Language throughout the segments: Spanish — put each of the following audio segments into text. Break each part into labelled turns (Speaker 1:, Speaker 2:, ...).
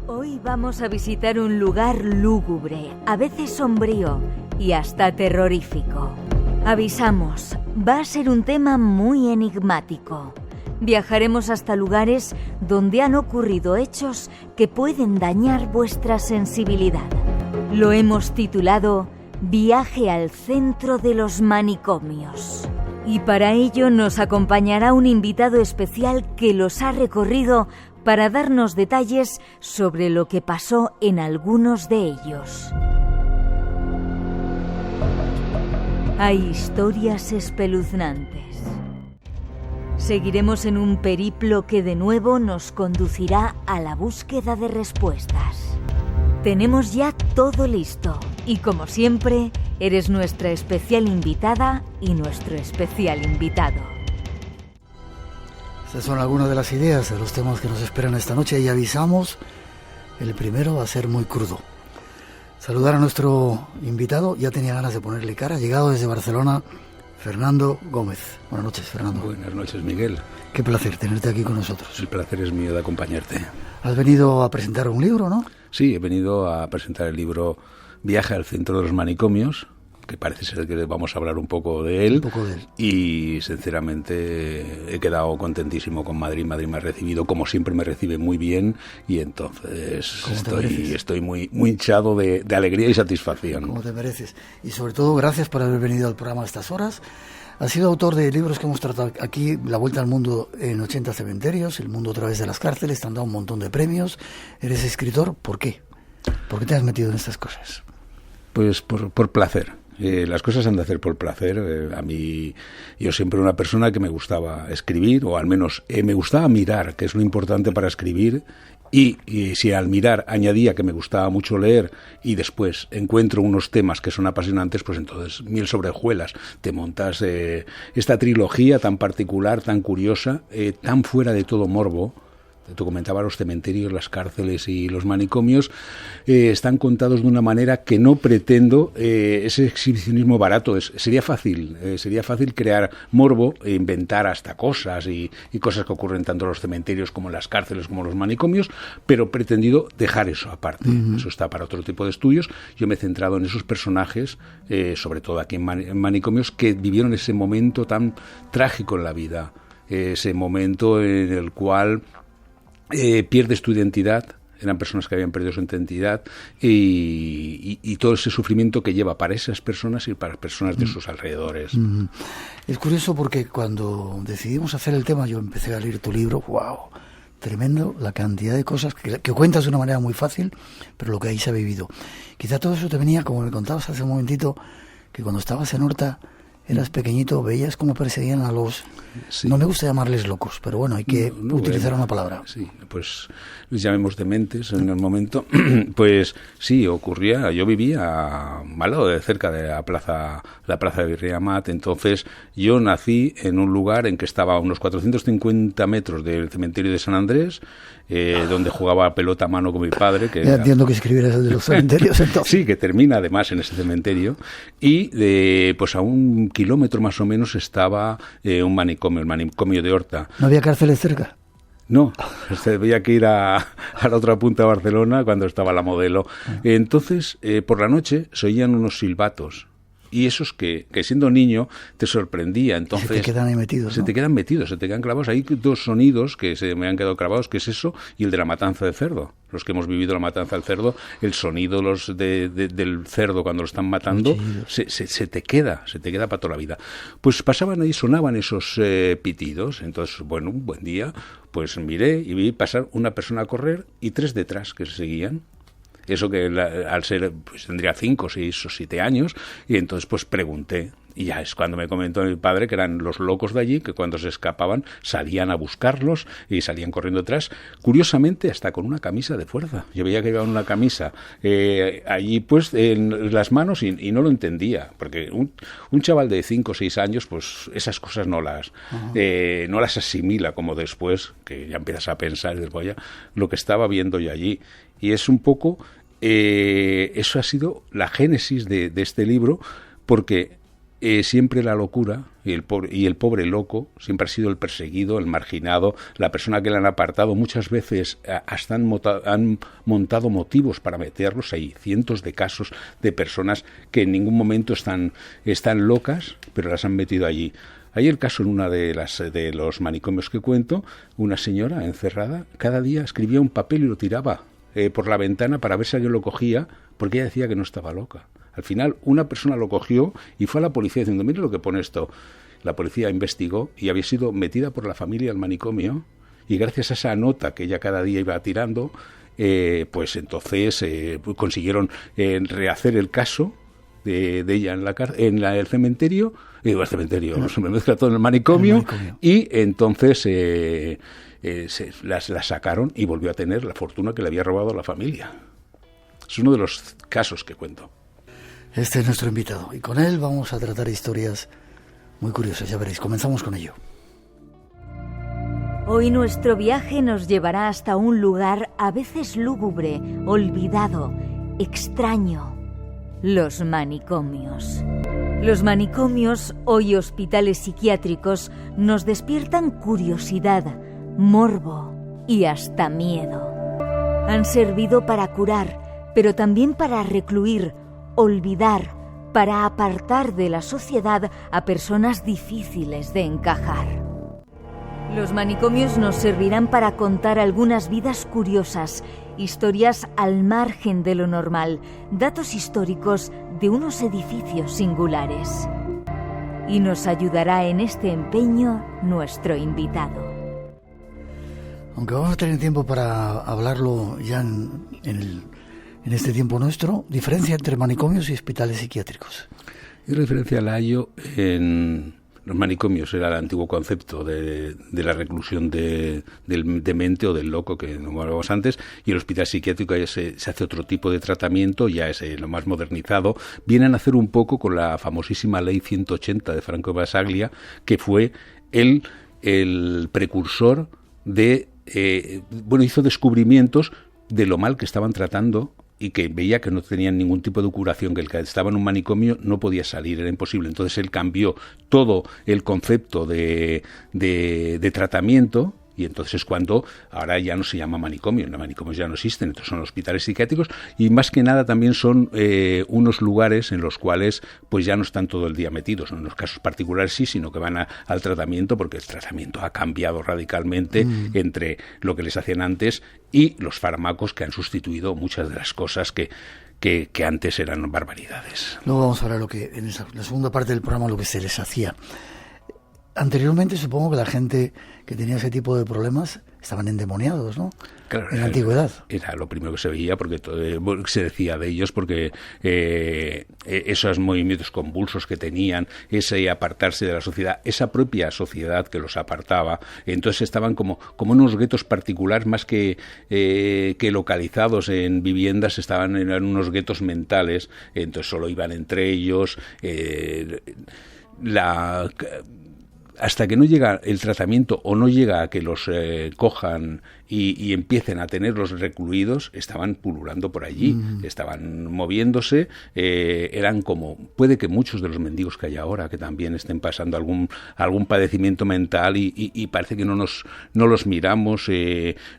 Speaker 1: Hoy vamos a visitar un lugar lúgubre, a veces sombrío y hasta terrorífico. Avisamos, va a ser un tema muy enigmático. Viajaremos hasta lugares donde han ocurrido hechos que pueden dañar vuestra sensibilidad. Lo hemos titulado Viaje al centro de los manicomios. Y para ello nos acompañará un invitado especial que los ha recorrido para darnos detalles sobre lo que pasó en algunos de ellos. Hay historias espeluznantes. Seguiremos en un periplo que de nuevo nos conducirá a la búsqueda de respuestas. Tenemos ya todo listo y, como siempre, eres nuestra especial invitada y nuestro especial invitado.
Speaker 2: Estas son algunas de las ideas de los temas que nos esperan esta noche y avisamos, el primero va a ser muy crudo. Saludar a nuestro invitado, ya tenía ganas de ponerle cara, llegado desde Barcelona, Fernando Gómez. Buenas noches, Fernando.
Speaker 3: Buenas noches, Miguel.
Speaker 2: Qué placer tenerte aquí con nosotros.
Speaker 3: El placer es mío de acompañarte.
Speaker 2: Has venido a presentar un libro, ¿no?
Speaker 3: Sí, he venido a presentar el libro Viaje al centro de los manicomios, que parece ser que vamos a hablar un poco de él. Y sinceramente he quedado contentísimo con Madrid. Madrid me ha recibido, como siempre me recibe muy bien, y entonces estoy muy hinchado de alegría y satisfacción.
Speaker 2: Como te mereces. Y sobre todo, gracias por haber venido al programa a estas horas. Has sido autor de libros que hemos tratado aquí, La Vuelta al Mundo en 80 cementerios, El Mundo a través de las cárceles, te han dado un montón de premios. Eres escritor, ¿por qué? ¿Por qué te has metido en estas cosas?
Speaker 3: Pues por placer. Las cosas se han de hacer por placer. A mí, yo siempre una persona que me gustaba escribir, o al menos me gustaba mirar, que es lo importante para escribir, y si al mirar añadía que me gustaba mucho leer y después encuentro unos temas que son apasionantes, pues entonces miel sobre hojuelas, te montas esta trilogía tan particular, tan curiosa, tan fuera de todo morbo. Tú comentabas los cementerios, las cárceles y los manicomios, están contados de una manera que no pretendo ese exhibicionismo barato. Sería fácil crear morbo e inventar hasta cosas y cosas que ocurren tanto en los cementerios como en las cárceles como en los manicomios, pero he pretendido dejar eso aparte. Eso está para otro tipo de estudios. Yo me he centrado en esos personajes, sobre todo aquí en manicomios, que vivieron ese momento tan trágico en la vida, ese momento en el cual pierdes tu identidad. Eran personas que habían perdido su identidad y todo ese sufrimiento que lleva para esas personas y para personas de sus alrededores.
Speaker 2: Es curioso porque cuando decidimos hacer el tema, yo empecé a leer tu libro, ¡wow! Tremendo la cantidad de cosas que cuentas de una manera muy fácil, pero lo que ahí se ha vivido. Quizá todo eso te venía, como me contabas hace un momentito, que cuando estabas en Horta, eras pequeñito, veías cómo perseguían a los... Sí. No me gusta llamarles locos, pero bueno, hay que utilizar una palabra.
Speaker 3: Sí, pues les llamemos dementes en el momento. Pues sí, ocurría. Yo vivía al lado de cerca de la plaza de Virrey Amat. Entonces yo nací en un lugar en que estaba a unos 450 metros del cementerio de San Andrés, donde jugaba pelota a mano con mi padre. Que
Speaker 2: ya entiendo que escribieras el de los cementerios entonces.
Speaker 3: Sí, que termina además en ese cementerio. Y pues a 1 kilómetro más o menos estaba un manicomio, el manicomio de Horta.
Speaker 2: ¿No había cárceles cerca?
Speaker 3: No, había que ir a la otra punta de Barcelona cuando estaba la Modelo. Entonces, por la noche se oían unos silbatos. Y esos que siendo niño te sorprendía. Entonces,
Speaker 2: se te quedan ahí metidos, ¿no?
Speaker 3: Se te quedan metidos, se te quedan clavados. Hay 2 sonidos que se me han quedado clavados, que es eso y el de la matanza de cerdo. Los que hemos vivido la matanza del cerdo, el sonido del cerdo cuando lo están matando, se te queda para toda la vida. Pues pasaban ahí, sonaban esos pitidos. Entonces, bueno, un buen día, pues miré y vi pasar una persona a correr y 3 detrás que se seguían. Eso que al ser, pues tendría 5, 6 o 7 años, y entonces pues pregunté, y ya es cuando me comentó mi padre que eran los locos de allí, que cuando se escapaban salían a buscarlos y salían corriendo detrás, curiosamente hasta con una camisa de fuerza. Yo veía que llevaban una camisa allí pues en las manos y no lo entendía, porque un chaval de 5 o 6 años pues esas cosas no las asimila como después, que ya empiezas a pensar, vaya, lo que estaba viendo yo allí. Y es un poco, eso ha sido la génesis de este libro, porque siempre la locura y el pobre loco siempre ha sido el perseguido, el marginado, la persona que le han apartado. Muchas veces hasta han montado motivos para meterlos. Hay cientos de casos de personas que en ningún momento están locas, pero las han metido allí. Hay el caso en una de los manicomios que cuento, una señora encerrada, cada día escribía un papel y lo tiraba por la ventana para ver si alguien lo cogía, porque ella decía que no estaba loca. Al final, una persona lo cogió y fue a la policía diciendo, mira lo que pone esto. La policía investigó y había sido metida por la familia al manicomio, y gracias a esa nota que ella cada día iba tirando, pues entonces consiguieron rehacer el caso de ella en el cementerio, el cementerio, no se me mezcla todo en el manicomio. Y entonces la sacaron y volvió a tener la fortuna que le había robado a la familia. Es uno de los casos que cuento.
Speaker 2: Este es nuestro invitado y con él vamos a tratar historias muy curiosas, ya veréis. Comenzamos con ello.
Speaker 1: Hoy nuestro viaje nos llevará hasta un lugar a veces lúgubre, olvidado, extraño: los manicomios. Los manicomios, hoy hospitales psiquiátricos, nos despiertan curiosidad, morbo y hasta miedo. Han servido para curar, pero también para recluir, olvidar, para apartar de la sociedad a personas difíciles de encajar. Los manicomios nos servirán para contar algunas vidas curiosas, historias al margen de lo normal, datos históricos de unos edificios singulares. Y nos ayudará en este empeño nuestro invitado.
Speaker 2: Aunque vamos a tener tiempo para hablarlo ya en este tiempo nuestro, diferencia entre manicomios y hospitales psiquiátricos.
Speaker 3: Y la diferencia la hallo en los manicomios, era el antiguo concepto de la reclusión del demente o del loco que no hablábamos antes, y el hospital psiquiátrico ya se hace otro tipo de tratamiento, ya es lo más modernizado. Vienen a hacer un poco con la famosísima Ley 180 de Franco Basaglia, que fue el precursor de, hizo descubrimientos de lo mal que estaban tratando y que veía que no tenían ningún tipo de curación, que el que estaba en un manicomio no podía salir, era imposible. Entonces él cambió todo el concepto de tratamiento, y entonces es cuando ahora ya no se llama manicomio, los manicomios ya no existen, entonces son hospitales psiquiátricos, y más que nada también son unos lugares en los cuales pues ya no están todo el día metidos, en los casos particulares sí, sino que van al tratamiento, porque el tratamiento ha cambiado radicalmente entre lo que les hacían antes y los fármacos que han sustituido muchas de las cosas que antes eran barbaridades.
Speaker 2: Luego vamos a ver en la segunda parte del programa lo que se les hacía. Anteriormente supongo que la gente que tenía ese tipo de problemas estaban endemoniados, ¿no?
Speaker 3: Claro,
Speaker 2: en la antigüedad.
Speaker 3: Era lo primero que se veía, porque se decía de ellos, porque esos movimientos convulsos que tenían, ese apartarse de la sociedad, esa propia sociedad que los apartaba, entonces estaban como unos guetos particulares, más que localizados en viviendas, estaban en unos guetos mentales, entonces solo iban entre ellos. Hasta que no llega el tratamiento o no llega a que los cojan y empiecen a tenerlos recluidos, estaban pululando por allí, estaban moviéndose, eran como, puede que muchos de los mendigos que hay ahora, que también estén pasando algún padecimiento mental y parece que no los miramos,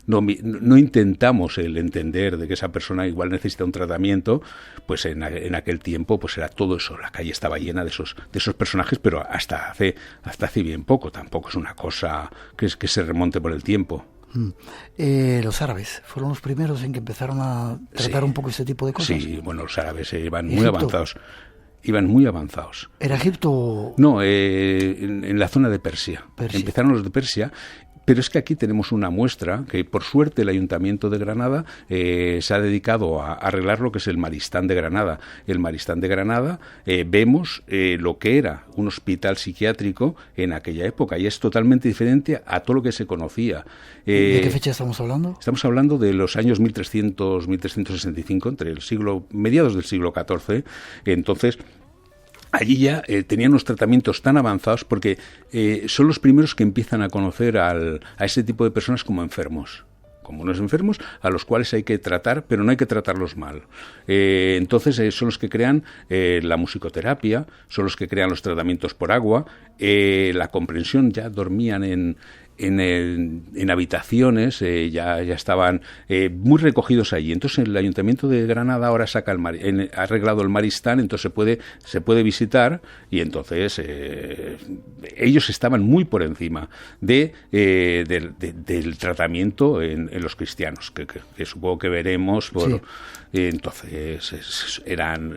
Speaker 3: no intentamos el entender de que esa persona igual necesita un tratamiento, pues en aquel tiempo pues era todo eso, la calle estaba llena de esos personajes, pero hasta hace bien poco, tampoco es una cosa que se remonte por el tiempo.
Speaker 2: Los árabes fueron los primeros en que empezaron a tratar un poco este tipo de cosas.
Speaker 3: Sí, bueno, los árabes iban muy avanzados. Iban muy avanzados.
Speaker 2: ¿Era Egipto?
Speaker 3: No, en la zona de Persia. Empezaron los de Persia. Pero es que aquí tenemos una muestra que, por suerte, el Ayuntamiento de Granada se ha dedicado a arreglar lo que es el Maristán de Granada. El Maristán de Granada, vemos lo que era un hospital psiquiátrico en aquella época, y es totalmente diferente a todo lo que se conocía.
Speaker 2: ¿De qué fecha estamos hablando?
Speaker 3: Estamos hablando de los años 1300-1365, entre mediados del siglo XIV. Entonces, allí ya tenían unos tratamientos tan avanzados, porque son los primeros que empiezan a conocer a ese tipo de personas como enfermos. como unos enfermos a los cuales hay que tratar, pero no hay que tratarlos mal. Entonces son los que crean la musicoterapia, son los que crean los tratamientos por agua, la comprensión. Ya dormían en habitaciones, ya estaban muy recogidos allí. Entonces el Ayuntamiento de Granada ahora ha arreglado el Maristán, entonces se puede visitar, y entonces ellos estaban muy por encima del tratamiento en los cristianos, que supongo que veremos por... Sí. Entonces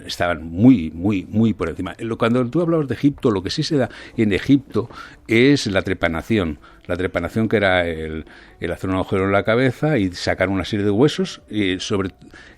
Speaker 3: estaban muy, muy, muy por encima. Cuando tú hablabas de Egipto, lo que sí se da en Egipto es la trepanación. La trepanación, que era el hacer un agujero en la cabeza y sacar una serie de huesos. Sobre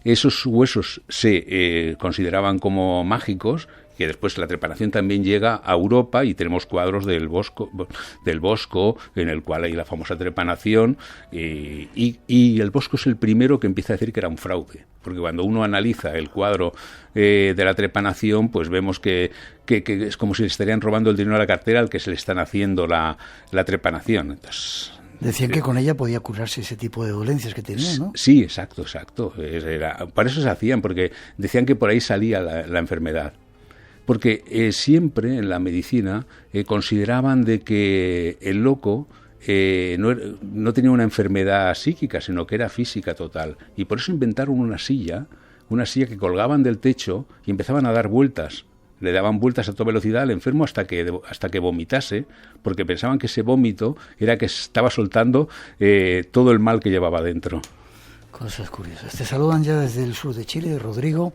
Speaker 3: esos huesos se consideraban como mágicos, que después la trepanación también llega a Europa, y tenemos cuadros del Bosco en el cual hay la famosa trepanación, y el Bosco es el primero que empieza a decir que era un fraude, porque cuando uno analiza el cuadro de la trepanación, pues vemos que es como si le estarían robando el dinero a la cartera al que se le están haciendo la trepanación. Entonces,
Speaker 2: decían que con ella podía curarse ese tipo de dolencias que tenía, ¿no? Sí,
Speaker 3: exacto. Para eso se hacían, porque decían que por ahí salía la enfermedad. Porque siempre en la medicina consideraban de que el loco no tenía una enfermedad psíquica, sino que era física total. Y por eso inventaron una silla que colgaban del techo y empezaban a dar vueltas. Le daban vueltas a toda velocidad al enfermo hasta que vomitase, porque pensaban que ese vómito era que estaba soltando todo el mal que llevaba dentro.
Speaker 2: Cosas curiosas. Te saludan ya desde el sur de Chile, Rodrigo,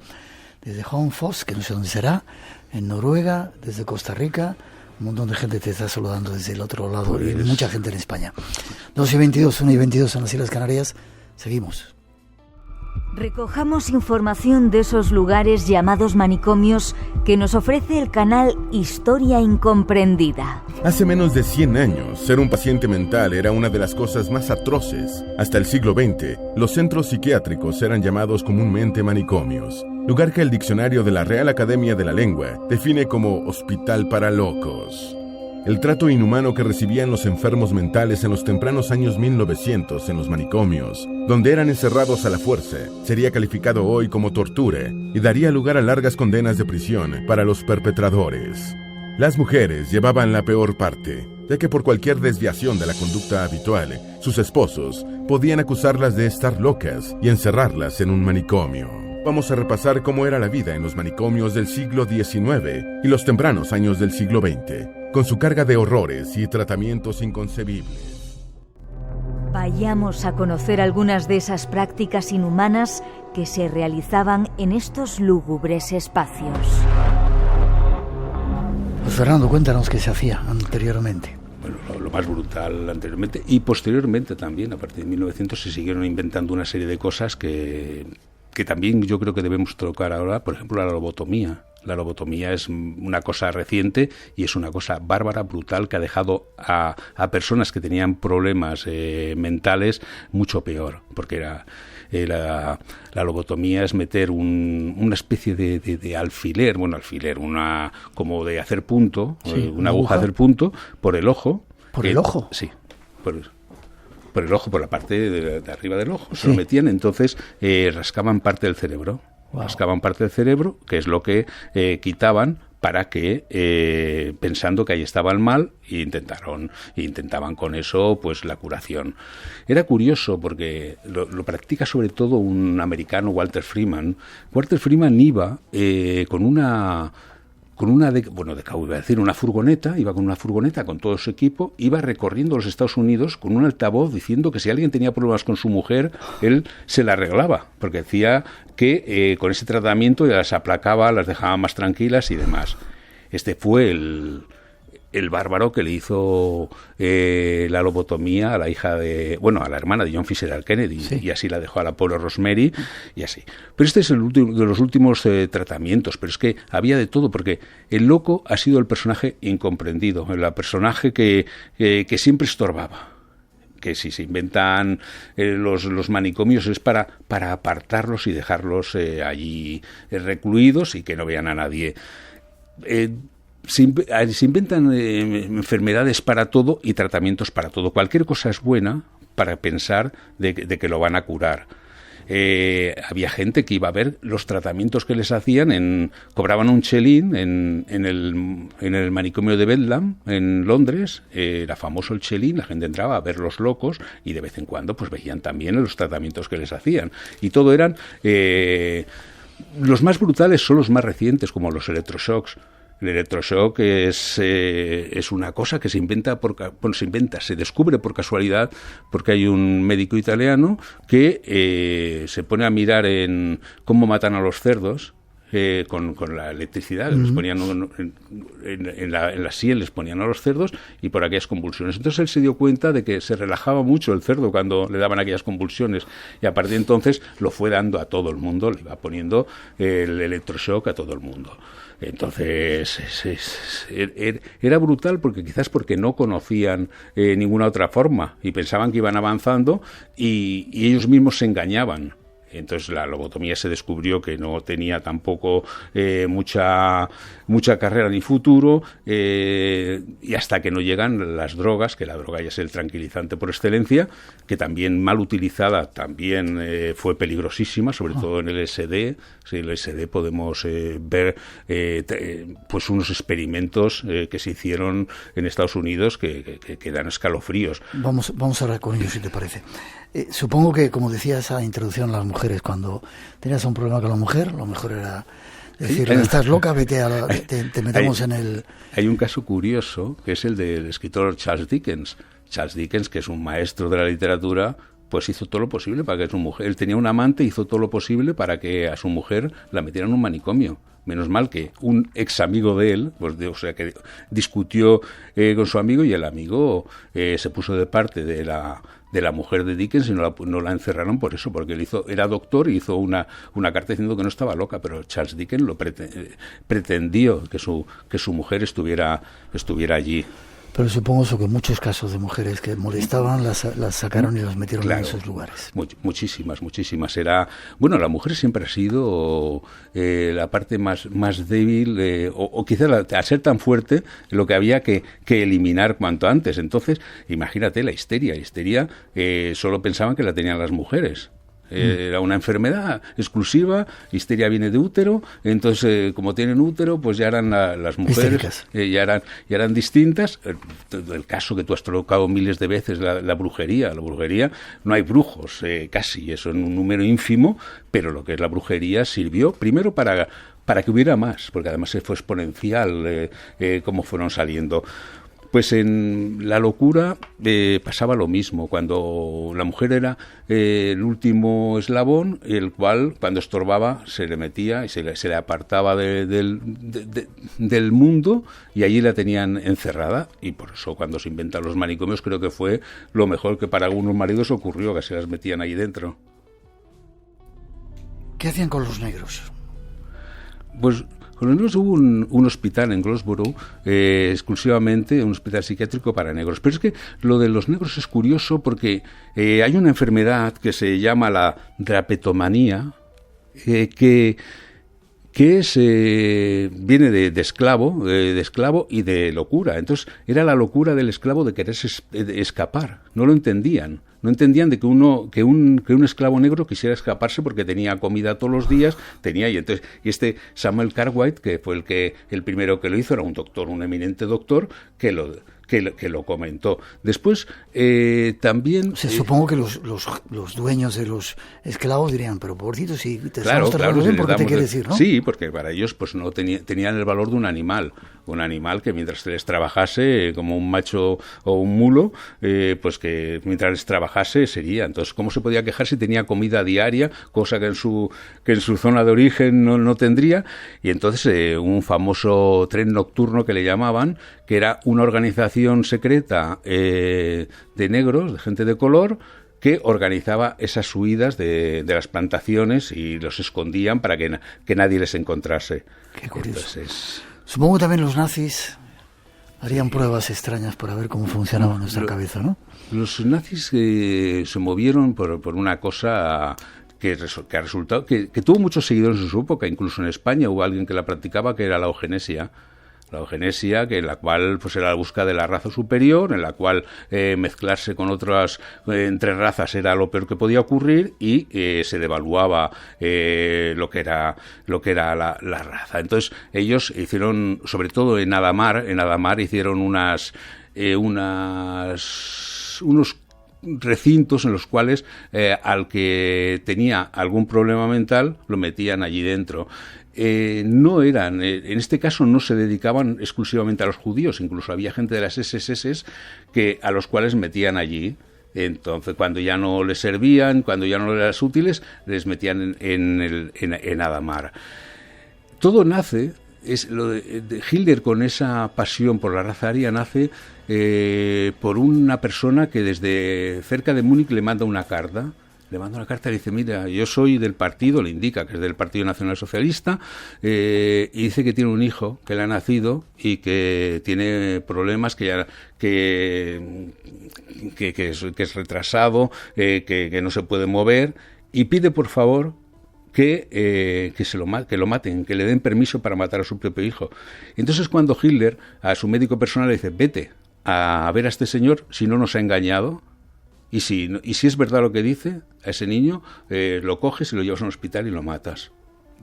Speaker 2: desde Honfoss, que no sé dónde será, en Noruega, desde Costa Rica. Un montón de gente te está saludando desde el otro lado, y mucha gente en España. 2:22, 1:22 en las Islas Canarias. Seguimos.
Speaker 1: Recojamos información de esos lugares llamados manicomios que nos ofrece el canal Historia Incomprendida.
Speaker 4: Hace menos de 100 años, ser un paciente mental era una de las cosas más atroces. Hasta el siglo XX, los centros psiquiátricos eran llamados comúnmente manicomios, lugar que el diccionario de la Real Academia de la Lengua define como hospital para locos. El trato inhumano que recibían los enfermos mentales en los tempranos años 1900 en los manicomios, donde eran encerrados a la fuerza, sería calificado hoy como tortura y daría lugar a largas condenas de prisión para los perpetradores. Las mujeres llevaban la peor parte, ya que por cualquier desviación de la conducta habitual, sus esposos podían acusarlas de estar locas y encerrarlas en un manicomio. Vamos a repasar cómo era la vida en los manicomios del siglo XIX y los tempranos años del siglo XX, con su carga de horrores y tratamientos inconcebibles.
Speaker 1: Vayamos a conocer algunas de esas prácticas inhumanas que se realizaban en estos lúgubres espacios.
Speaker 2: Pues Fernando, cuéntanos qué se hacía anteriormente.
Speaker 3: Bueno, lo más brutal anteriormente, y posteriormente también, a partir de 1900, se siguieron inventando una serie de cosas que también yo creo que debemos tocar ahora. Por ejemplo, la lobotomía. La lobotomía es una cosa reciente y es una cosa bárbara, brutal, que ha dejado a personas que tenían problemas mentales mucho peor, porque la lobotomía es meter una especie de alfiler, como de hacer punto,
Speaker 2: sí,
Speaker 3: una aguja de hacer punto por el ojo.
Speaker 2: ¿Por el ojo?
Speaker 3: Sí, por el ojo, por la parte de arriba del ojo. Se lo metían, entonces rascaban parte del cerebro. Wow. Rascaban parte del cerebro, que es lo que quitaban para que, pensando que ahí estaba el mal, intentaban con eso pues la curación. Era curioso porque lo practica sobre todo un americano, Walter Freeman. Walter Freeman iba con una furgoneta, iba con una furgoneta con todo su equipo, iba recorriendo los Estados Unidos con un altavoz diciendo que si alguien tenía problemas con su mujer, él se la arreglaba, porque decía que con ese tratamiento ya las aplacaba, las dejaba más tranquilas y demás. Este fue el bárbaro que le hizo la lobotomía a la hermana de John Fitzgerald Kennedy, sí. Y así la dejó a la pobre Rosemary, y así. Pero este es el último de los últimos tratamientos, pero es que había de todo, porque el loco ha sido el personaje incomprendido, el personaje que siempre estorbaba. Que si se inventan los manicomios es para apartarlos y dejarlos allí recluidos y que no vean a nadie. Se inventan enfermedades para todo y tratamientos para todo. Cualquier cosa es buena para pensar de que lo van a curar. Había gente que iba a ver los tratamientos que les hacían, cobraban un chelín en el manicomio de Bedlam, en Londres. Era famoso el chelín, la gente entraba a ver los locos y de vez en cuando pues veían también los tratamientos que les hacían. Y todo eran... los más brutales son los más recientes, como los electroshocks. El electroshock es una cosa que se descubre por casualidad, porque hay un médico italiano que se pone a mirar en cómo matan a los cerdos con la electricidad. Les ponían en la sien, les ponían a los cerdos y por aquellas convulsiones. Entonces él se dio cuenta de que se relajaba mucho el cerdo cuando le daban aquellas convulsiones, y a partir de entonces lo fue dando a todo el mundo, le iba poniendo el electroshock a todo el mundo. Entonces era brutal, porque no conocían ninguna otra forma y pensaban que iban avanzando y ellos mismos se engañaban. Entonces la lobotomía se descubrió que no tenía tampoco mucha carrera ni futuro, y hasta que no llegan las drogas, que la droga ya es el tranquilizante por excelencia, que también mal utilizada también fue peligrosísima, sobre todo en el LSD. Sí, en el LSD podemos ver pues unos experimentos que se hicieron en Estados Unidos que dan escalofríos.
Speaker 2: Vamos a hablar con ellos, si te parece. Supongo que, como decía esa introducción, las mujeres, cuando tenías un problema con la mujer, lo mejor era decir, estás loca, vete te metemos en el...
Speaker 3: Hay un caso curioso, que es el del escritor Charles Dickens. Charles Dickens, que es un maestro de la literatura, pues hizo todo lo posible para que su mujer... Él tenía un amante, hizo todo lo posible para que a su mujer la metieran en un manicomio. Menos mal que un ex amigo de él, pues que discutió con su amigo, y el amigo se puso de parte de la mujer de Dickens y no la encerraron por eso, porque él era doctor y hizo una carta diciendo que no estaba loca, pero Charles Dickens pretendió que su mujer estuviera allí.
Speaker 2: Pero supongo que muchos casos de mujeres que molestaban las sacaron y las metieron en esos lugares.
Speaker 3: Muchísimas. La mujer siempre ha sido la parte más débil, o quizás al ser tan fuerte, lo que había que eliminar cuanto antes. Entonces, imagínate la histeria. Solo pensaban que la tenían las mujeres. Era una enfermedad exclusiva, histeria viene de útero, entonces como tienen útero, pues ya eran las mujeres, ya eran distintas. El caso que tú has tocado miles de veces, la brujería. La brujería, no hay brujos, casi, eso en un número ínfimo, pero lo que es la brujería sirvió primero para que hubiera más, porque además fue exponencial cómo fueron saliendo. Pues en la locura pasaba lo mismo, cuando la mujer era el último eslabón, el cual cuando estorbaba se le metía y se le apartaba del mundo, y allí la tenían encerrada, y por eso cuando se inventan los manicomios creo que fue lo mejor que para algunos maridos ocurrió, que se las metían ahí dentro.
Speaker 2: ¿Qué hacían con los negros?
Speaker 3: Pues... con los negros hubo un hospital en Gloucester, exclusivamente un hospital psiquiátrico para negros. Pero es que lo de los negros es curioso porque hay una enfermedad que se llama la drapetomanía, que viene de esclavo y de locura. Entonces era la locura del esclavo de querer escapar. No lo entendían. No entendían de que un esclavo negro quisiera escaparse porque tenía comida todos los días, y este Samuel Cartwright, que fue el primero que lo hizo, era un doctor, un eminente doctor, que lo comentó. Después también...
Speaker 2: supongo que los dueños de los esclavos dirían, pero pobrecito, si te
Speaker 3: claro,
Speaker 2: bien, ¿por qué te quieres ir, no?
Speaker 3: Sí, porque para ellos pues no tenían el valor de un animal que mientras se les trabajase como un macho o un mulo, pues que mientras les trabajase sería. Entonces, ¿cómo se podía quejar si tenía comida diaria, cosa que en su zona de origen no tendría? Y entonces un famoso tren nocturno que le llamaban, que era una organización secreta de negros, de gente de color, que organizaba esas huidas de las plantaciones y los escondían para que nadie les encontrase.
Speaker 2: Qué curioso. Entonces, supongo que también los nazis harían pruebas extrañas para ver cómo funcionaba nuestra cabeza, ¿no?
Speaker 3: Los nazis se movieron por una cosa que ha resultado que tuvo muchos seguidores en su época. Incluso en España hubo alguien que la practicaba, que era la eugenesia. La eugenesia, que en la cual pues era la búsqueda de la raza superior, en la cual mezclarse con otras entre razas era lo peor que podía ocurrir, y se devaluaba lo que era la raza. Entonces ellos hicieron, sobre todo en Adamar hicieron unos recintos en los cuales al que tenía algún problema mental lo metían allí dentro. No eran, en este caso no se dedicaban exclusivamente a los judíos, incluso había gente de las SS a los cuales metían allí. Entonces, cuando ya no les servían, cuando ya no les eran útiles, les metían en Adamar. Todo nace, lo de Hitler, con esa pasión por la raza aria, nace por una persona que desde cerca de Múnich le manda una carta. Le dice, mira, yo soy del partido, le indica que es del Partido Nacional Socialista, y dice que tiene un hijo que le ha nacido y que tiene problemas, que es retrasado, que no se puede mover, y pide por favor que lo maten, que le den permiso para matar a su propio hijo. Entonces, cuando Hitler a su médico personal le dice, vete a ver a este señor, si no nos ha engañado, y si es verdad lo que dice a ese niño, lo coges y lo llevas a un hospital y lo matas.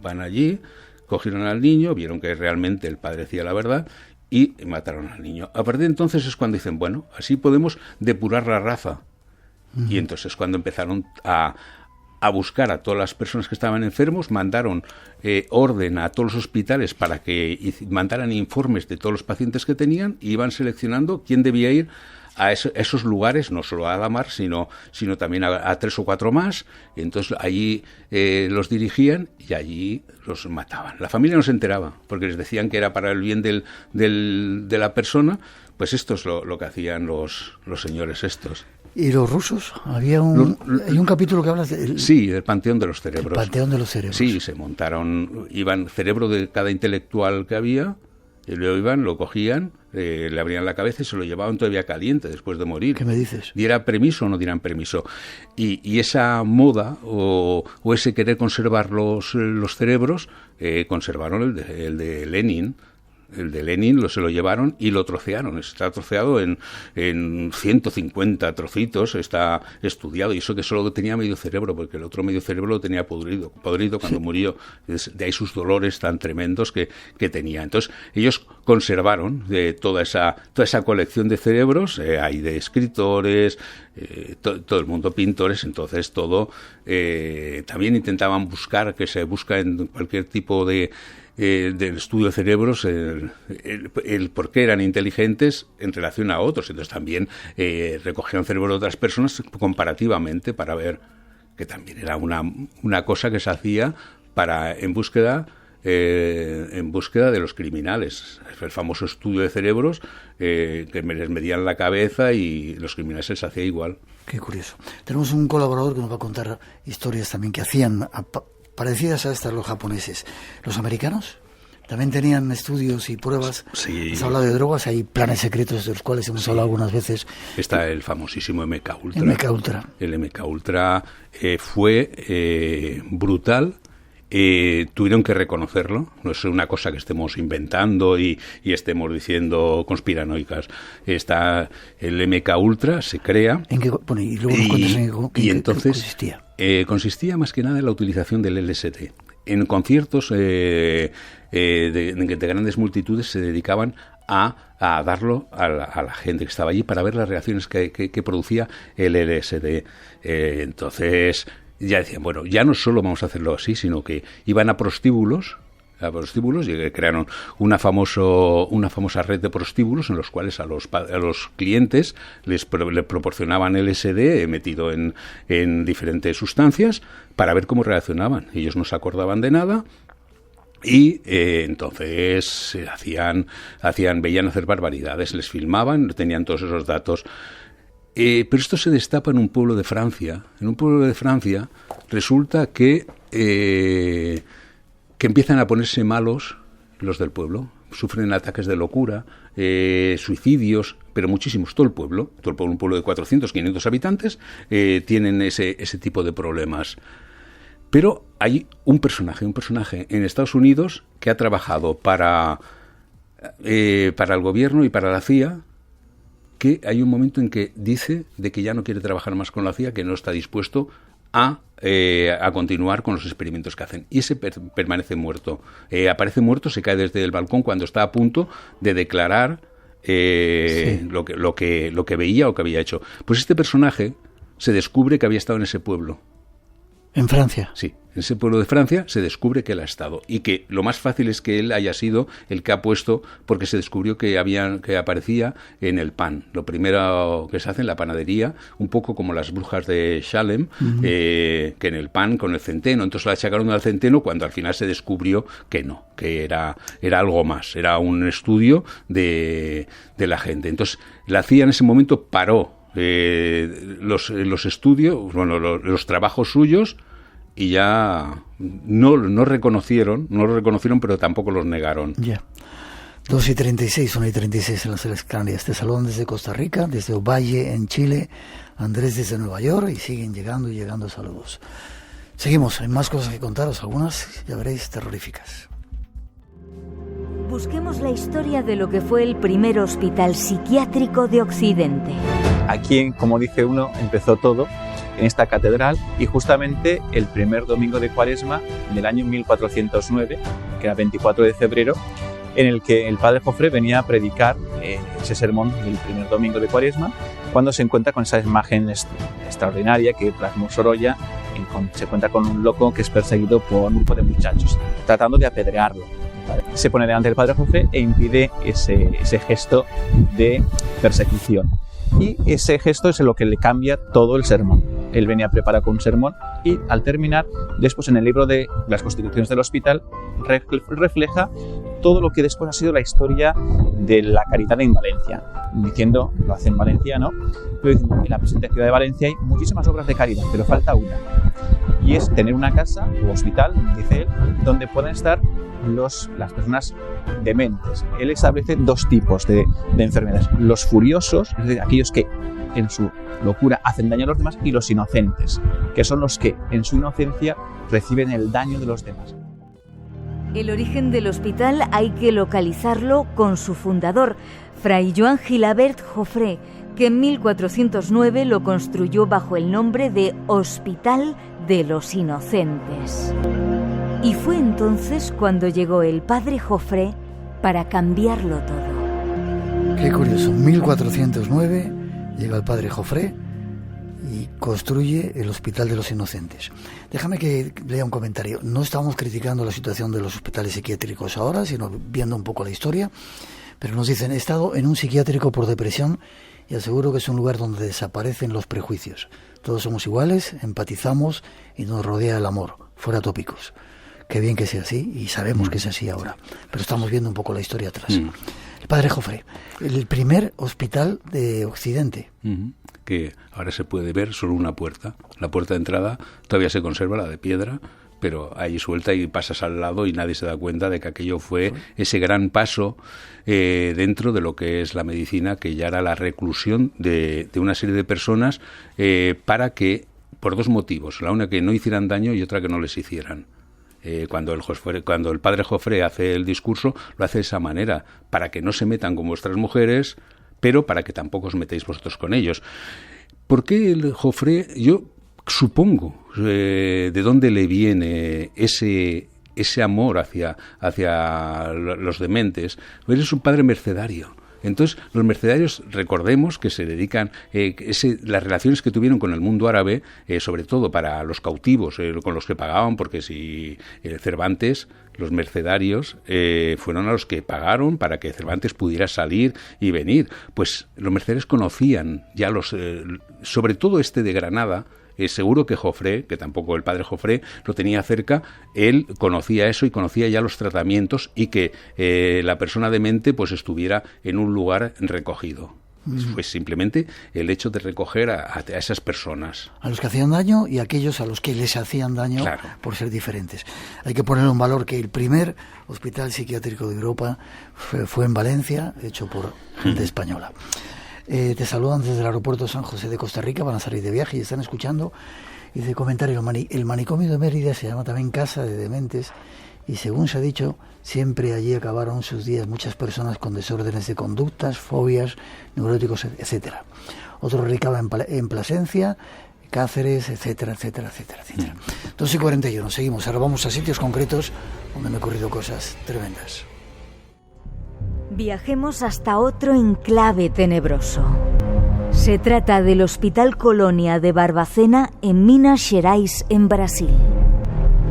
Speaker 3: Van allí, cogieron al niño, vieron que realmente el padre decía la verdad y mataron al niño. A partir de entonces es cuando dicen, bueno, así podemos depurar la raza. Y entonces cuando empezaron a buscar a todas las personas que estaban enfermos, mandaron orden a todos los hospitales para que mandaran informes de todos los pacientes que tenían, y iban seleccionando quién debía ir a esos lugares, no solo a Adamar, sino también a 3 o 4 más. Y entonces allí los dirigían y allí los mataban. La familia no se enteraba, porque les decían que era para el bien de la persona. Pues esto es lo que hacían los señores estos.
Speaker 2: ¿Y los rusos? Hay un capítulo que habla
Speaker 3: sí, del Panteón de los Cerebros.
Speaker 2: El Panteón de los Cerebros.
Speaker 3: Sí, se montaron, iban cerebro de cada intelectual que había, y lo cogían, le abrían la cabeza y se lo llevaban todavía caliente después de morir.
Speaker 2: ¿Qué me dices?
Speaker 3: ¿Diera permiso o no dieran permiso? Y esa moda o ese querer conservar los cerebros, conservaron el de Lenin. El de Lenin se lo llevaron y lo trocearon. Está troceado en 150 trocitos, está estudiado, y eso que solo tenía medio cerebro, porque el otro medio cerebro lo tenía podrido cuando murió. De ahí sus dolores tan tremendos que tenía. Entonces ellos conservaron toda esa colección de cerebros, hay de escritores, todo el mundo, pintores. Entonces todo también intentaban buscar, que se busca en cualquier tipo del estudio de cerebros, el por qué eran inteligentes en relación a otros. Entonces también recogían cerebros de otras personas comparativamente, para ver, que también era una cosa que se hacía en búsqueda de los criminales. El famoso estudio de cerebros, que les medían la cabeza, y los criminales se les hacía igual.
Speaker 2: Qué curioso. Tenemos un colaborador que nos va a contar historias también que hacían parecidas a estas los japoneses. ¿Los americanos también tenían estudios y pruebas?
Speaker 3: Sí.
Speaker 2: Has hablado de drogas, hay planes secretos de los cuales hemos hablado algunas veces.
Speaker 3: Está el famosísimo MK Ultra. El MK Ultra fue brutal. Tuvieron que reconocerlo, no es una cosa que estemos inventando y estemos diciendo conspiranoicas. Está el MK Ultra, se crea.
Speaker 2: ¿En qué, bueno, y luego nos cuentas en qué entonces consistía?
Speaker 3: Consistía más que nada en la utilización del LSD. En conciertos de grandes multitudes se dedicaban a darlo a la gente que estaba allí, para ver las reacciones que producía el LSD. Entonces ya decían, bueno, ya no solo vamos a hacerlo así, sino que iban a prostíbulos y crearon una famosa red de prostíbulos en los cuales a los clientes le proporcionaban LSD metido en diferentes sustancias para ver cómo reaccionaban. Ellos no se acordaban de nada. Y entonces veían hacer barbaridades, les filmaban, tenían todos esos datos. Pero esto se destapa en un pueblo de Francia. En un pueblo de Francia resulta que empiezan a ponerse malos los del pueblo. Sufren ataques de locura, suicidios, pero muchísimos. Todo el pueblo, un pueblo de 400, 500 habitantes, tienen ese tipo de problemas. Pero hay un personaje en Estados Unidos que ha trabajado para para el gobierno y para la CIA, que hay un momento en que dice de que ya no quiere trabajar más con la CIA, que no está dispuesto a continuar con los experimentos que hacen. Y ese permanece muerto. Aparece muerto, se cae desde el balcón cuando está a punto de declarar lo que veía o que había hecho. Pues este personaje se descubre que había estado en ese pueblo.
Speaker 2: ¿En Francia?
Speaker 3: Sí, en ese pueblo de Francia se descubre que él ha estado y que lo más fácil es que él haya sido el que ha puesto, porque se descubrió que aparecía en el pan. Lo primero que se hace en la panadería, un poco como las brujas de Salem, que en el pan con el centeno. Entonces la achacaron al centeno cuando al final se descubrió que no, que era algo más, era un estudio de la gente. Entonces la CIA en ese momento paró los estudios, bueno, los trabajos suyos, y ya no lo reconocieron, pero tampoco los negaron.
Speaker 2: Ya. 2:36, 1:36 en las Islas Canarias. Te saludan desde Costa Rica, desde Ovalle, en Chile, Andrés desde Nueva York, y siguen llegando saludos. Seguimos, hay más cosas que contaros, algunas, ya veréis, terroríficas.
Speaker 1: Busquemos la historia de lo que fue el primer hospital psiquiátrico de Occidente.
Speaker 5: Aquí, como dice uno, empezó todo en esta catedral, y justamente el primer domingo de Cuaresma del año 1409, que era 24 de febrero, en el que el padre Jofré venía a predicar ese sermón del primer domingo de Cuaresma, cuando se encuentra con esa imagen extraordinaria que plasmó Sorolla. Se encuentra con un loco que es perseguido por un grupo de muchachos, tratando de apedrearlo. Se pone delante del padre Jofré e impide ese gesto de persecución. Y ese gesto es lo que le cambia todo el sermón. Él venía preparado con un sermón y, al terminar, después en el libro de las constituciones del hospital, refleja todo lo que después ha sido la historia de la caridad en Valencia, diciendo, lo hace en valenciano, pero en la presente ciudad de Valencia hay muchísimas obras de caridad, pero falta una, y es tener una casa u hospital, dice él, donde puedan estar las personas dementes. Él establece dos tipos de enfermedades: los furiosos, es decir, aquellos que en su locura hacen daño a los demás, y los inocentes, que son los que en su inocencia reciben el daño de los demás.
Speaker 1: El origen del hospital hay que localizarlo con su fundador, Fray Joan Gilabert Jofré, que en 1409 lo construyó bajo el nombre de Hospital de los Inocentes. Y fue entonces cuando llegó el padre Jofré para cambiarlo todo.
Speaker 2: Qué curioso, 1409 llega el padre Jofré y construye el Hospital de los Inocentes. Déjame que lea un comentario. No estamos criticando la situación de los hospitales psiquiátricos ahora, sino viendo un poco la historia, pero nos dicen: he estado en un psiquiátrico por depresión y aseguro que es un lugar donde desaparecen los prejuicios. Todos somos iguales, empatizamos y nos rodea el amor, fuera tópicos. Qué bien que sea así, y sabemos que es así ahora, pero estamos viendo un poco la historia atrás. El padre Jofré, el primer hospital de Occidente.
Speaker 3: Que ahora se puede ver solo una puerta. La puerta de entrada todavía se conserva, la de piedra, pero ahí suelta y pasas al lado y nadie se da cuenta de que aquello fue ese gran paso dentro de lo que es la medicina, que ya era la reclusión de una serie de personas para que, por dos motivos: la una, que no hicieran daño, y otra, que no les hicieran. Cuando el padre Jofré hace el discurso, lo hace de esa manera: para que no se metan con vuestras mujeres, pero para que tampoco os metéis vosotros con ellos. ¿Por qué el Jofré? Yo supongo de dónde le viene ese amor hacia los dementes. Él es un padre mercedario. Entonces, los mercenarios, recordemos que se dedican, las relaciones que tuvieron con el mundo árabe, sobre todo para los cautivos, con los que pagaban, porque si Cervantes, los mercenarios fueron a los que pagaron para que Cervantes pudiera salir y venir. Pues los mercenarios conocían ya sobre todo de Granada. Seguro que Jofré, que tampoco el padre Jofré lo tenía cerca, él conocía eso y conocía ya los tratamientos, y que la persona demente pues estuviera en un lugar recogido. Pues simplemente el hecho de recoger a esas personas.
Speaker 2: A los que hacían daño y a aquellos a los que les hacían daño, claro, por ser diferentes. Hay que poner en valor que el primer hospital psiquiátrico de Europa fue en Valencia, hecho por gente española. Te saludan desde el aeropuerto San José de Costa Rica, van a salir de viaje y están escuchando. Y de comentario, el manicomio de Mérida se llama también Casa de Dementes y según se ha dicho, siempre allí acabaron sus días muchas personas con desórdenes de conductas, fobias, neuróticos, etcétera. Otro radicaba en Plasencia, Cáceres, etcétera, etcétera, etcétera, etcétera. 2:41, seguimos, ahora vamos a sitios concretos donde me han ocurrido cosas tremendas.
Speaker 1: Viajemos hasta otro enclave tenebroso. Se trata del Hospital Colónia de Barbacena en Minas Gerais, en Brasil.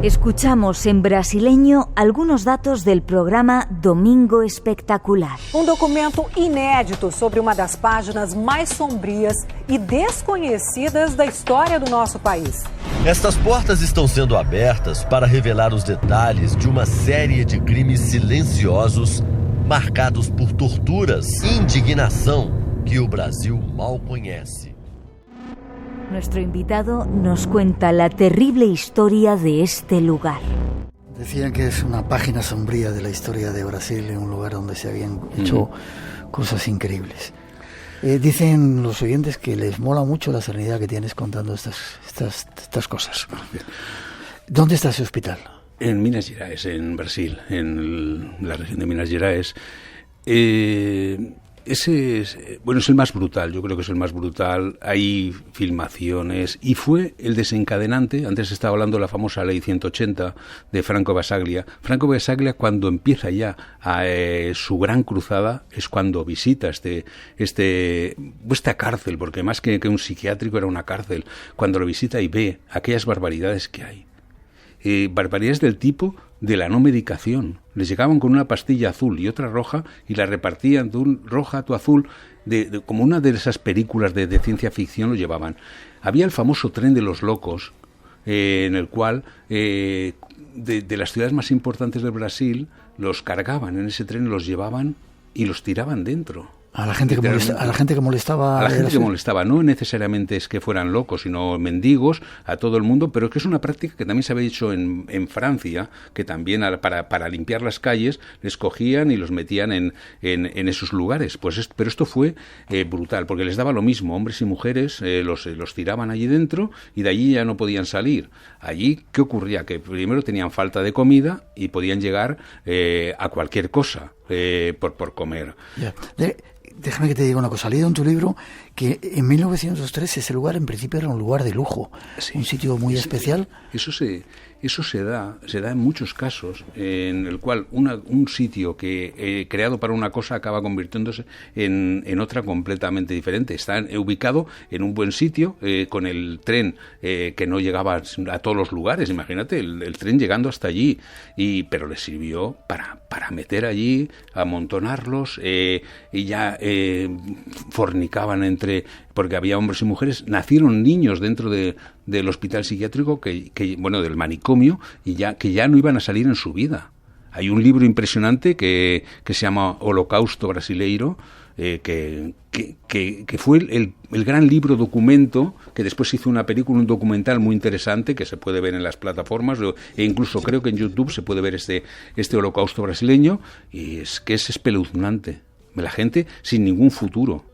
Speaker 1: Escuchamos en brasileño algunos datos del programa Domingo Espectacular.
Speaker 6: Documento inédito sobre uma das páginas mais sombrias e desconhecidas da história do nosso país.
Speaker 7: Estas portas estão sendo abertas para revelar os detalhes de uma série de crimes silenciosos marcados por torturas e indignação que o Brasil mal conhece.
Speaker 1: Nuestro invitado nos cuenta la terrible historia de este lugar.
Speaker 2: Decían que es una página sombría de la historia de Brasil, en un lugar donde se habían hecho cosas increíbles. Dicen los oyentes que les mola mucho la serenidad que tienes contando estas cosas. ¿Dónde está ese hospital?
Speaker 3: En Minas Gerais, en Brasil, en la región de Minas Gerais. Ese es el más brutal, yo creo que es el más brutal. Hay filmaciones y fue el desencadenante. Antes estaba hablando de la famosa ley 180 de Franco Basaglia. Franco Basaglia, cuando empieza ya su gran cruzada, es cuando visita esta cárcel, porque más que un psiquiátrico era una cárcel. Cuando lo visita y ve aquellas barbaridades que hay. Barbaridades del tipo de la no medicación. Les llegaban con una pastilla azul y otra roja y la repartían, tú roja, tú azul, como una de esas películas de ciencia ficción lo llevaban. Había el famoso tren de los locos, en el cual de las ciudades más importantes de Brasil los cargaban en ese tren, los llevaban y los tiraban dentro.
Speaker 2: A la gente que molestaba.
Speaker 3: A la gente que molestaba. No necesariamente es que fueran locos, sino mendigos, a todo el mundo, pero es que es una práctica que también se había hecho en Francia, que también para limpiar las calles les cogían y los metían en esos lugares. Pero esto fue brutal, porque les daba lo mismo, hombres y mujeres, los tiraban allí dentro y de allí ya no podían salir. Allí, ¿qué ocurría? Que primero tenían falta de comida y podían llegar a cualquier cosa por comer.
Speaker 2: Yeah. Déjame que te diga una cosa. He leído en tu libro que en 1903 ese lugar en principio era un lugar de lujo, sí, un sitio muy especial.
Speaker 3: Eso se da en muchos casos, en el cual un sitio que creado para una cosa acaba convirtiéndose en otra completamente diferente. Está ubicado en un buen sitio, con el tren que no llegaba a todos los lugares. Imagínate, el tren llegando hasta allí, pero les sirvió para meter allí, amontonarlos, y ya fornicaban porque había hombres y mujeres. Nacieron niños dentro del hospital psiquiátrico del manicomio, y que ya no iban a salir en su vida. Hay un libro impresionante que se llama Holocausto Brasileiro, que fue el gran libro documento, que después hizo una película, un documental muy interesante que se puede ver en las plataformas, e incluso creo que en YouTube se puede ver este Holocausto brasileño, y es espeluznante. La gente sin ningún futuro,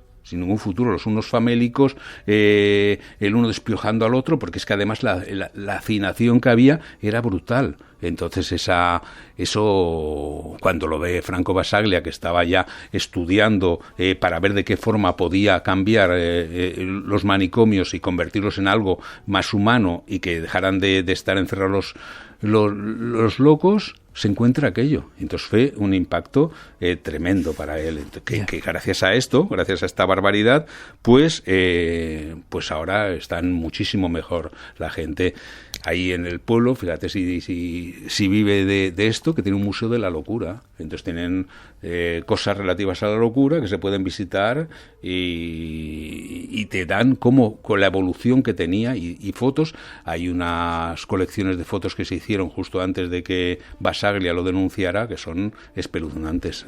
Speaker 3: los unos famélicos, el uno despiojando al otro, porque es que además la hacinación que había era brutal. Entonces eso cuando lo ve Franco Basaglia, que estaba ya estudiando para ver de qué forma podía cambiar los manicomios y convertirlos en algo más humano y que dejaran de estar encerrados los locos, se encuentra aquello. Entonces fue un impacto tremendo para él. Que gracias a esto, gracias a esta barbaridad, pues ahora están muchísimo mejor la gente ahí en el pueblo. Fíjate si vive de esto, que tiene un museo de la locura. Entonces tienen cosas relativas a la locura que se pueden visitar y te dan como con la evolución que tenía y fotos. Hay unas colecciones de fotos que se hicieron justo antes de que Basaglia lo denunciara, que son espeluznantes.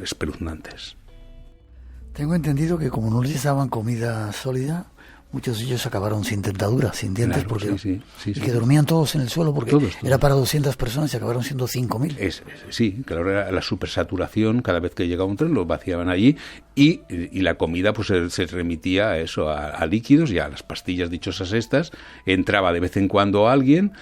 Speaker 2: Tengo entendido que como no les daban comida sólida, muchos de ellos acabaron sin dentadura, sin dientes,
Speaker 3: Claro,
Speaker 2: porque
Speaker 3: sí.
Speaker 2: y que dormían todos en el suelo porque
Speaker 3: Todos.
Speaker 2: era para 200 personas y acabaron siendo 5.000.
Speaker 3: Sí, claro, era la supersaturación, cada vez que llegaba un tren lo vaciaban allí y la comida pues se remitía a eso, a líquidos y a las pastillas dichosas estas. Entraba de vez en cuando alguien,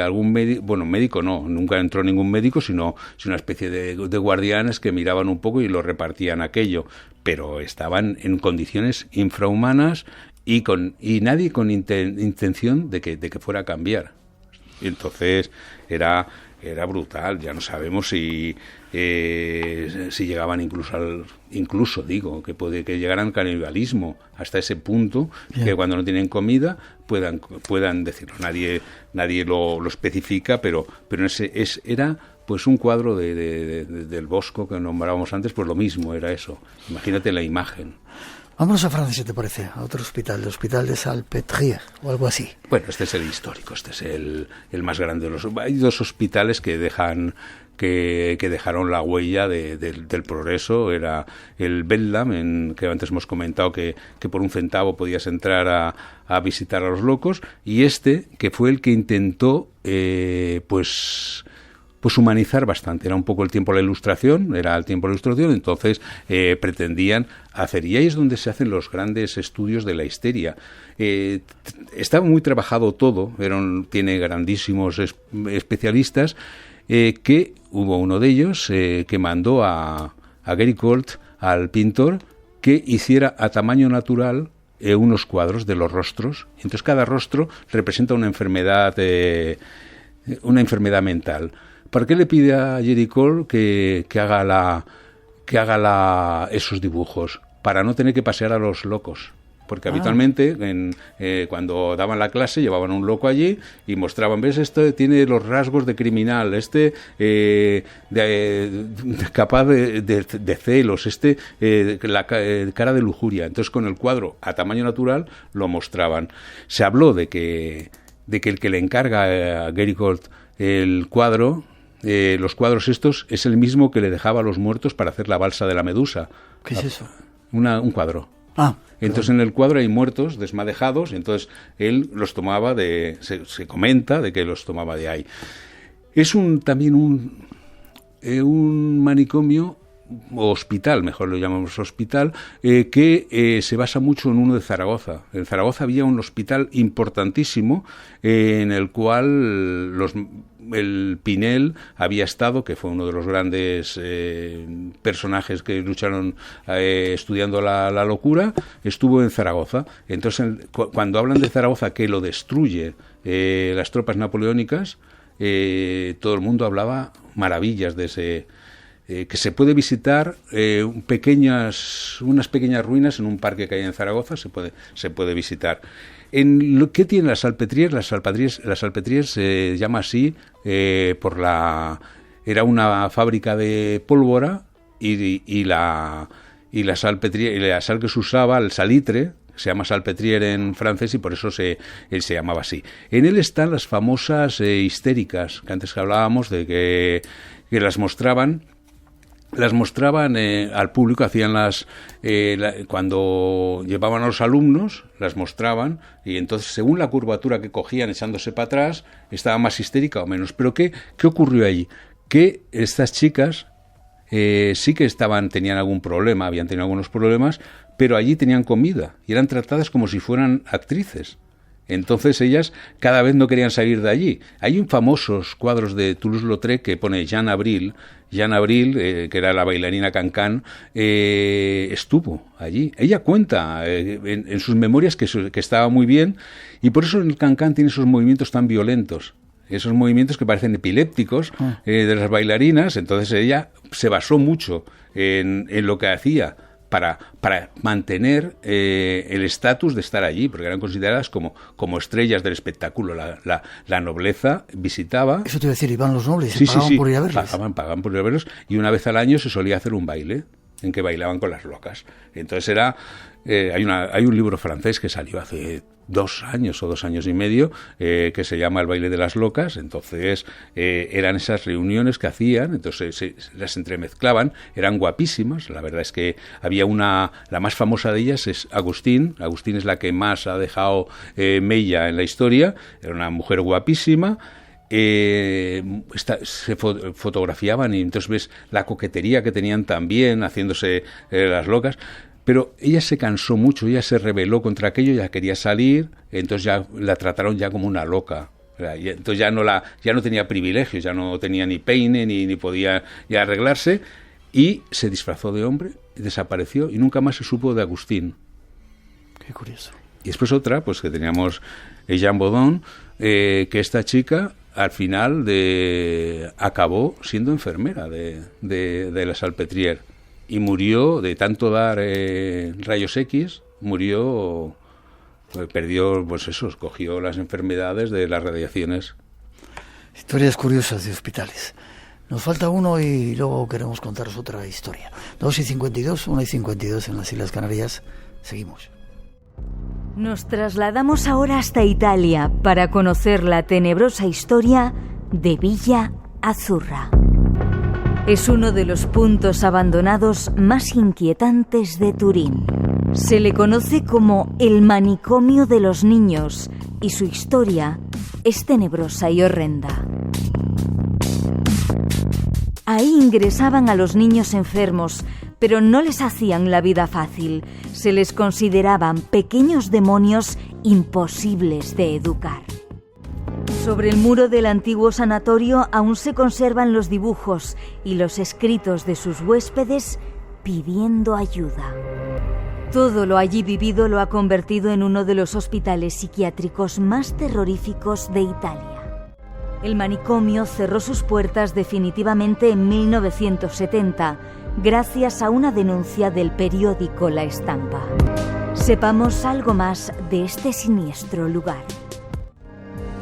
Speaker 3: algún médico no, nunca entró ningún médico, sino una especie de guardianes que miraban un poco y lo repartían aquello, pero estaban en condiciones infrahumanas y nadie con intención de que fuera a cambiar. Y entonces era brutal. Ya no sabemos si llegaban incluso digo que llegaran al canibalismo hasta ese punto. Bien. Que cuando no tienen comida puedan decirlo. Nadie lo especifica, pero era pues un cuadro del Bosco que nombrábamos antes, pues lo mismo era eso. Imagínate la imagen.
Speaker 2: Vámonos a Francia, ¿te parece? A otro hospital, el Hospital de Salpêtrière o algo así.
Speaker 3: Bueno, este es el histórico, este es el más grande de los... Hay dos hospitales que dejaron la huella del progreso. Era el Bedlam, que antes hemos comentado que por un centavo podías entrar a visitar a los locos, y este, que fue el que intentó pues humanizar bastante. Era un poco el tiempo de la Ilustración, entonces pretendían hacer, y ahí es donde se hacen los grandes estudios de la histeria. Está muy trabajado todo, tiene grandísimos especialistas, que hubo uno de ellos que mandó a Géricault, al pintor, que hiciera a tamaño natural unos cuadros de los rostros. Entonces cada rostro representa una enfermedad mental. ¿Para qué le pide a Géricault que haga esos dibujos? Para no tener que pasear a los locos. Porque habitualmente, cuando daban la clase, llevaban un loco allí y mostraban, ¿ves? Este tiene los rasgos de criminal, capaz de celos, la cara de lujuria. Entonces, con el cuadro a tamaño natural lo mostraban. Se habló de que el que le encarga a Géricault el cuadro, los cuadros estos, es el mismo que le dejaba a los muertos para hacer la balsa de la Medusa.
Speaker 2: ¿Qué es eso?
Speaker 3: Un cuadro. Entonces en el cuadro hay muertos desmadejados, y entonces él los tomaba se comenta de que los tomaba de ahí. Es también un manicomio, o hospital, mejor lo llamamos hospital, que se basa mucho en uno de Zaragoza. En Zaragoza había un hospital importantísimo en el cual el Pinel había estado, que fue uno de los grandes personajes que lucharon estudiando la locura, estuvo en Zaragoza. Entonces, cuando hablan de Zaragoza, que lo destruye las tropas napoleónicas, todo el mundo hablaba maravillas de ese... que se puede visitar unas pequeñas ruinas en un parque que hay en Zaragoza, se puede visitar. ¿Qué tiene la Salpêtrière? La Salpêtrière se llama así era una fábrica de pólvora y la Salpêtrière, la sal que se usaba, el salitre, se llama Salpêtrière en francés y por eso él se llamaba así. En él están las famosas histéricas, que antes hablábamos de que las mostraban al público, hacían cuando llevaban a los alumnos, las mostraban, y entonces según la curvatura que cogían echándose para atrás, estaba más histérica o menos. Pero ¿qué ocurrió allí? Que estas chicas sí que tenían algún problema, habían tenido algunos problemas, pero allí tenían comida y eran tratadas como si fueran actrices. Entonces ellas cada vez no querían salir de allí. Hay famosos cuadros de Toulouse-Lautrec que pone Jeanne Avril, que era la bailarina Can-Can, estuvo allí. Ella cuenta en sus memorias que estaba muy bien, y por eso el Can-Can tiene esos movimientos tan violentos. Esos movimientos que parecen epilépticos de las bailarinas. Entonces ella se basó mucho en lo que hacía para mantener el estatus de estar allí, porque eran consideradas como estrellas del espectáculo. La nobleza visitaba...
Speaker 2: Eso te iba a decir, iban los nobles y pagaban por ir a verlos.
Speaker 3: Pagaban por ir a verlos, y una vez al año se solía hacer un baile en que bailaban con las locas. Entonces hay un libro francés que salió hace 2 años o 2 años y medio, que se llama El baile de las locas. Entonces eran esas reuniones que hacían, entonces las entremezclaban, eran guapísimas. La verdad es que había la más famosa de ellas es Agustín es la que más ha dejado mella en la historia, era una mujer guapísima. Se fotografiaban y entonces ves la coquetería que tenían también, haciéndose las locas. Pero ella se cansó mucho, ella se rebeló contra aquello, ya quería salir, entonces ya la trataron ya como una loca. Entonces ya no tenía privilegios, ya no tenía ni peine, ni podía ya arreglarse, y se disfrazó de hombre, desapareció y nunca más se supo de Agustín.
Speaker 2: Qué curioso. Y
Speaker 3: después otra, pues que teníamos Jean Baudon, que esta chica al final acabó siendo enfermera de la Salpêtrière. Y murió de tanto dar rayos X, perdió, pues eso, cogió las enfermedades de las radiaciones.
Speaker 2: Historias curiosas de hospitales. Nos falta uno y luego queremos contaros otra historia. 2:52, 1:52 en las Islas Canarias. Seguimos.
Speaker 1: Nos trasladamos ahora hasta Italia para conocer la tenebrosa historia de Villa Azzurra. Es uno de los puntos abandonados más inquietantes de Turín. Se le conoce como el manicomio de los niños y su historia es tenebrosa y horrenda. Ahí ingresaban a los niños enfermos, pero no les hacían la vida fácil. Se les consideraban pequeños demonios imposibles de educar. Sobre el muro del antiguo sanatorio aún se conservan los dibujos y los escritos de sus huéspedes pidiendo ayuda. Todo lo allí vivido lo ha convertido en uno de los hospitales psiquiátricos más terroríficos de Italia. El manicomio cerró sus puertas definitivamente en 1970, gracias a una denuncia del periódico La Estampa. Sepamos algo más de este siniestro lugar.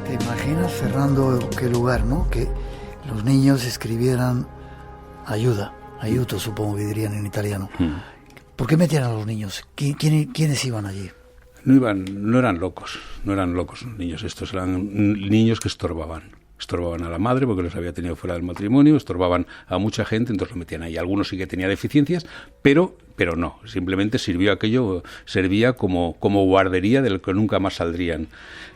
Speaker 2: ¿Te imaginas, Fernando, qué lugar, no? Que los niños escribieran ayuda, aiuto, supongo que dirían en italiano. ¿Por qué metían a los niños? ¿Quiénes iban allí?
Speaker 3: No eran locos los niños estos, eran niños que estorbaban a la madre porque los había tenido fuera del matrimonio, estorbaban a mucha gente, entonces lo metían ahí. Algunos sí que tenía deficiencias, pero no, simplemente servía como guardería del que nunca más saldrían.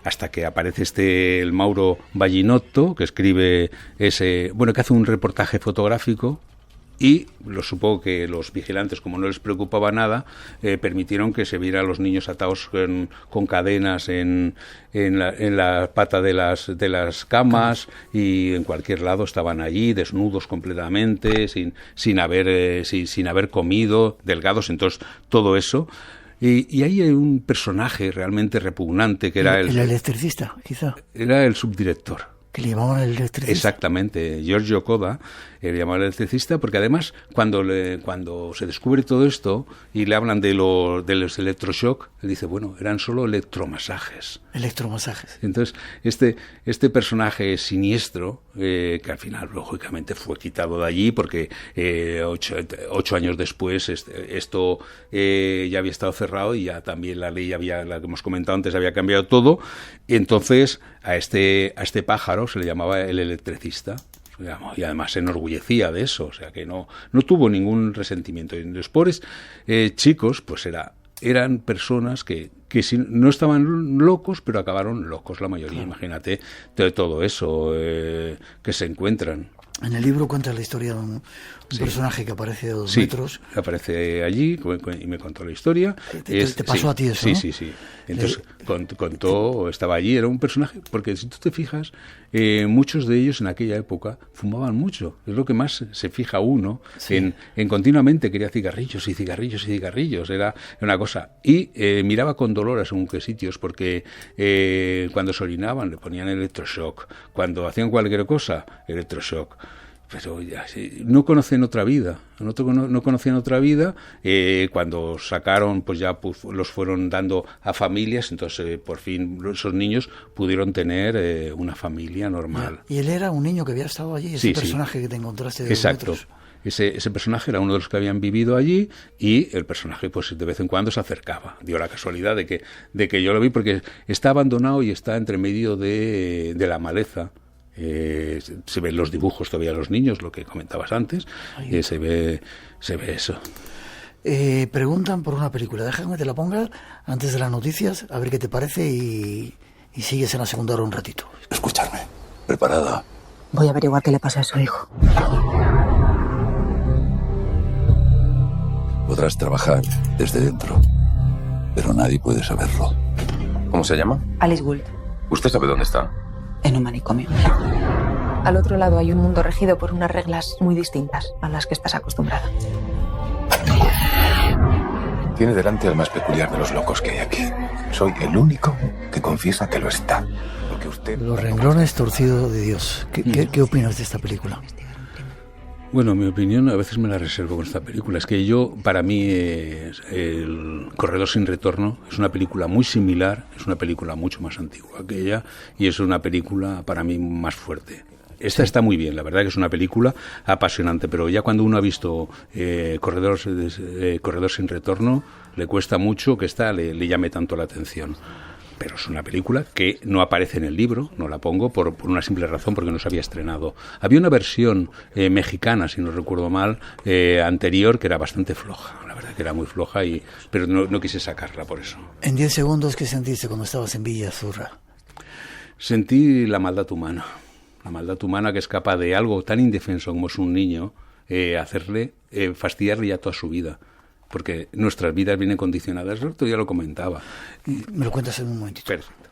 Speaker 3: Hasta que aparece el Mauro Ballinotto, que escribe que hace un reportaje fotográfico. Y supongo que los vigilantes, como no les preocupaba nada, permitieron que se viera a los niños atados con cadenas en la pata de las camas, y en cualquier lado estaban allí, desnudos completamente, sin haber comido, delgados, entonces todo eso. Y ahí hay un personaje realmente repugnante que era
Speaker 2: el electricista, quizá.
Speaker 3: Era el subdirector.
Speaker 2: Que le llamaban el electricista.
Speaker 3: Exactamente, Giorgio Coda le llamaba el electricista, porque además cuando se descubre todo esto y le hablan de los electroshock, él dice, bueno, eran solo electromasajes. Entonces, este personaje siniestro, que al final, lógicamente, fue quitado de allí, porque 8 años después esto ya había estado cerrado y ya también la ley la que hemos comentado antes, había cambiado todo, y entonces a este pájaro se le llamaba el electricista. Y además se enorgullecía de eso, o sea que no tuvo ningún resentimiento. Y los pobres chicos, pues eran personas que no estaban locos, pero acabaron locos la mayoría. Claro. Imagínate todo eso que se encuentran.
Speaker 2: En el libro cuenta la historia de un personaje que aparece de 2 metros.
Speaker 3: Aparece allí y me contó la historia.
Speaker 2: ¿Te pasó a ti eso, no?
Speaker 3: Sí. Entonces contó, estaba allí, era un personaje, porque si tú te fijas, muchos de ellos en aquella época fumaban mucho. Es lo que más se fija uno, en continuamente quería cigarrillos, era una cosa. Y miraba con dolor a según qué sitios, porque cuando se orinaban le ponían electroshock, cuando hacían cualquier cosa, electroshock. Pero ya, no conocían otra vida, cuando sacaron, pues ya los fueron dando a familias, entonces por fin esos niños pudieron tener una familia normal.
Speaker 2: Y él era un niño que había estado allí, ese personaje que te encontraste de 2 metros.
Speaker 3: ese personaje era uno de los que habían vivido allí y el personaje pues de vez en cuando se acercaba. Dio la casualidad de que yo lo vi porque está abandonado y está entre medio de la maleza. Se ven los dibujos todavía de los niños, lo que comentabas antes, se ve eso.
Speaker 2: Preguntan por una película, déjame que te la ponga antes de las noticias, a ver qué te parece y sigues en la segunda hora un ratito.
Speaker 8: Escuchadme, preparada.
Speaker 9: Voy a averiguar qué le pasa a su hijo.
Speaker 8: Podrás trabajar desde dentro, pero nadie puede saberlo.
Speaker 10: ¿Cómo se llama?
Speaker 9: Alice Gould.
Speaker 10: ¿Usted sabe dónde está?
Speaker 9: En un manicomio.
Speaker 11: Al otro lado hay un mundo regido por unas reglas muy distintas a las que estás acostumbrada.
Speaker 10: Tiene delante al más peculiar de los locos que hay aquí. Soy el único que confiesa que lo está. Porque usted...
Speaker 2: Los renglones torcidos de Dios. ¿Qué opinas de esta película?
Speaker 3: Bueno, mi opinión a veces me la reservo con esta película. Es que para mí, El Corredor sin retorno es una película muy similar, es una película mucho más antigua que ella y es una película para mí más fuerte. Esta está muy bien, la verdad que es una película apasionante, pero ya cuando uno ha visto Corredor sin retorno, le cuesta mucho que esta le llame tanto la atención. Pero es una película que no aparece en el libro, no la pongo por una simple razón, porque no se había estrenado. Había una versión mexicana, si no recuerdo mal, anterior, que era bastante floja, la verdad que era muy floja, pero no quise sacarla por eso.
Speaker 2: En 10 segundos, ¿qué sentiste cuando estabas en Villa Azurra?
Speaker 3: Sentí la maldad humana que es capaz de algo tan indefenso como es un niño, fastidiarle ya toda su vida. Porque nuestras vidas vienen condicionadas, esto ya lo comentaba.
Speaker 2: Me lo cuentas en un momentito.
Speaker 3: Perfecto.